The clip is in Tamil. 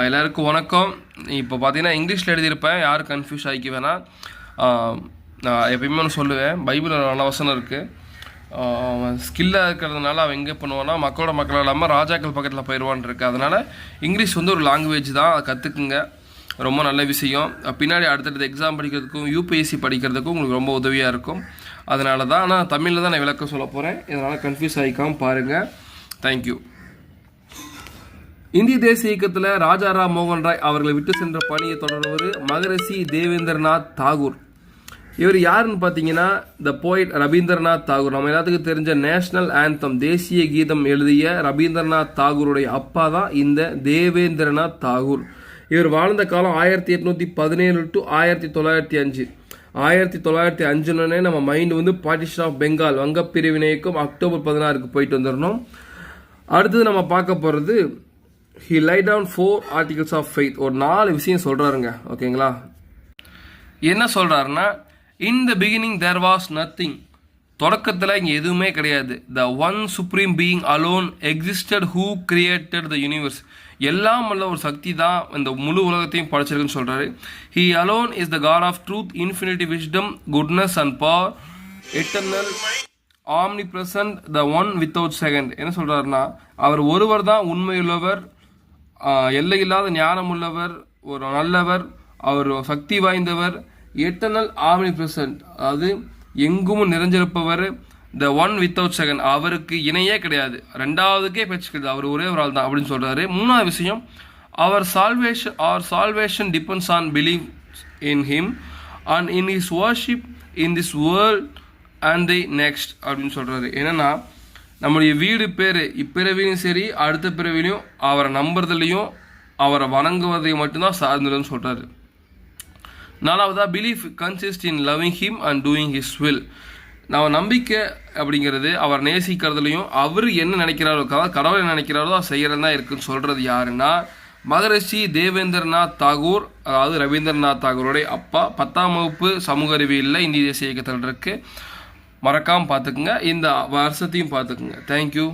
எல்லாருக்கும் வணக்கம். இப்போ பார்த்தீங்கன்னா இங்கிலீஷில் எழுதியிருப்பேன், யாரும் கன்ஃபியூஸ் ஆகிக்க வேணாம். நான் எப்பயுமே ஒன்று சொல்லுவேன், பைபிளில் நல்ல வசனம் இருக்குது. ஸ்கில்லாக இருக்கிறதுனால அவன் எங்கே பண்ணுவான்னா மக்கள் இல்லாமல் ராஜாக்கள் பக்கத்தில் போயிடுவான் இருக்குது. அதனால் இங்கிலீஷ் வந்து ஒரு லாங்குவேஜ் தான், அதை கற்றுக்குங்க, ரொம்ப நல்ல விஷயம். பின்னாடி அடுத்தடுத்த எக்ஸாம் படிக்கிறதுக்கும் யூபிஎஸ்சி படிக்கிறதுக்கும் உங்களுக்கு ரொம்ப உதவியாக இருக்கும். அதனால தான். ஆனால் தமிழில் தான் நான் விளக்கம் சொல்ல போகிறேன், இதனால் கன்ஃபியூஸ் ஆகிக்காமல் பாருங்கள். தேங்க்யூ. இந்திய தேசிய இயக்கத்தில் ராஜாராம் மோகன் ராய் அவர்களை விட்டு சென்ற பணியை தொடர்ந்தவர் மகரிஷி தேவேந்திரநாத் தாகூர். இவர் யாருன்னு பார்த்தீங்கன்னா த போய்ட் ரவீந்திரநாத் தாகூர். நம்ம எல்லாத்துக்கும் தெரிஞ்ச நேஷனல் ஆந்தம், தேசிய கீதம் எழுதிய ரவீந்திரநாத் தாகூருடைய அப்பா தான் இந்த தேவேந்திரநாத் தாகூர். இவர் வாழ்ந்த காலம் 1817 to 1905. 1905 நம்ம மைண்ட் வந்து பார்ட்டிஷன் ஆஃப் பெங்கால், வங்க பிரிவினைக்கும் அக்டோபர் 16 போயிட்டு வந்துடணும். அடுத்தது நம்ம பார்க்க போகிறது he laid down 4 articles of faith. ஒரு 4 விஷயம் சொல்றாருங்க, ஓகேங்களா? என்ன சொல்றாருன்னா, in the beginning there was nothing. தொடக்கத்தில் இங்கே எதுவுமே கிடையாது. the one supreme being alone existed who created the universe. எல்லாம் உள்ள ஒரு சக்தி தான் இந்த முழு உலகத்தையும் படைச்சிருக்குன்னு சொல்றாரு. he alone is the god of truth, infinity, wisdom, goodness and power, eternal, omnipresent, the one without second. என்ன சொல்றாருன்னா, அவர் ஒருவர் தான் உண்மையுள்ளவர், எல்லையில்லாத ஞானம் உள்ளவர், ஒரு நல்லவர், அவர் சக்தி வாய்ந்தவர், எட்டர்னல் ஆம்னிபிரசன்ட், அதாவது எங்கும் நிறைஞ்சிருப்பவர், த ஒன் வித்தவுட் செகண்ட், அவருக்கு இணையே கிடையாது, ரெண்டாவதுக்கே பேச்சு கிடையாது, அவர் ஒரே ஒரு ஆள் தான் அப்படின்னு சொல்றாரு. மூணாவது விஷயம், அவர் salvation depends on believe in him and in his worship in this world and the next அப்படின்னு சொல்றாரு. என்னன்னா, நம்முடைய வீடு பேர் இப்பிறவிலையும் சரி அடுத்த பிறவிலையும் அவரை நம்புறதுலையும் அவரை வணங்குவதையும் மட்டும்தான் சார்ந்துன்னு சொல்கிறாரு. நாலாவதா, belief consist in loving him and doing his will. நம்ம நம்பிக்கை அப்படிங்கிறது அவர் நேசிக்கிறதுலையும் அவர் என்ன நினைக்கிறாரோ, கடவுள் என்ன நினைக்கிறாரோ அதை செய்கிறது தான் இருக்குன்னு சொல்கிறது யாருன்னா மகரிஷி தேவேந்திரநாத் தாகூர், அதாவது ரவீந்திரநாத் தாகூருடைய அப்பா. 10ஆம் வகுப்பு சமூக அறிவியலில் இந்திய தேசிய இயக்கத்தில் இருக்குது, மறக்காமல் பார்த்துக்குங்க. இந்த வருஷத்தையும் பார்த்துக்குங்க. தேங்க்யூ.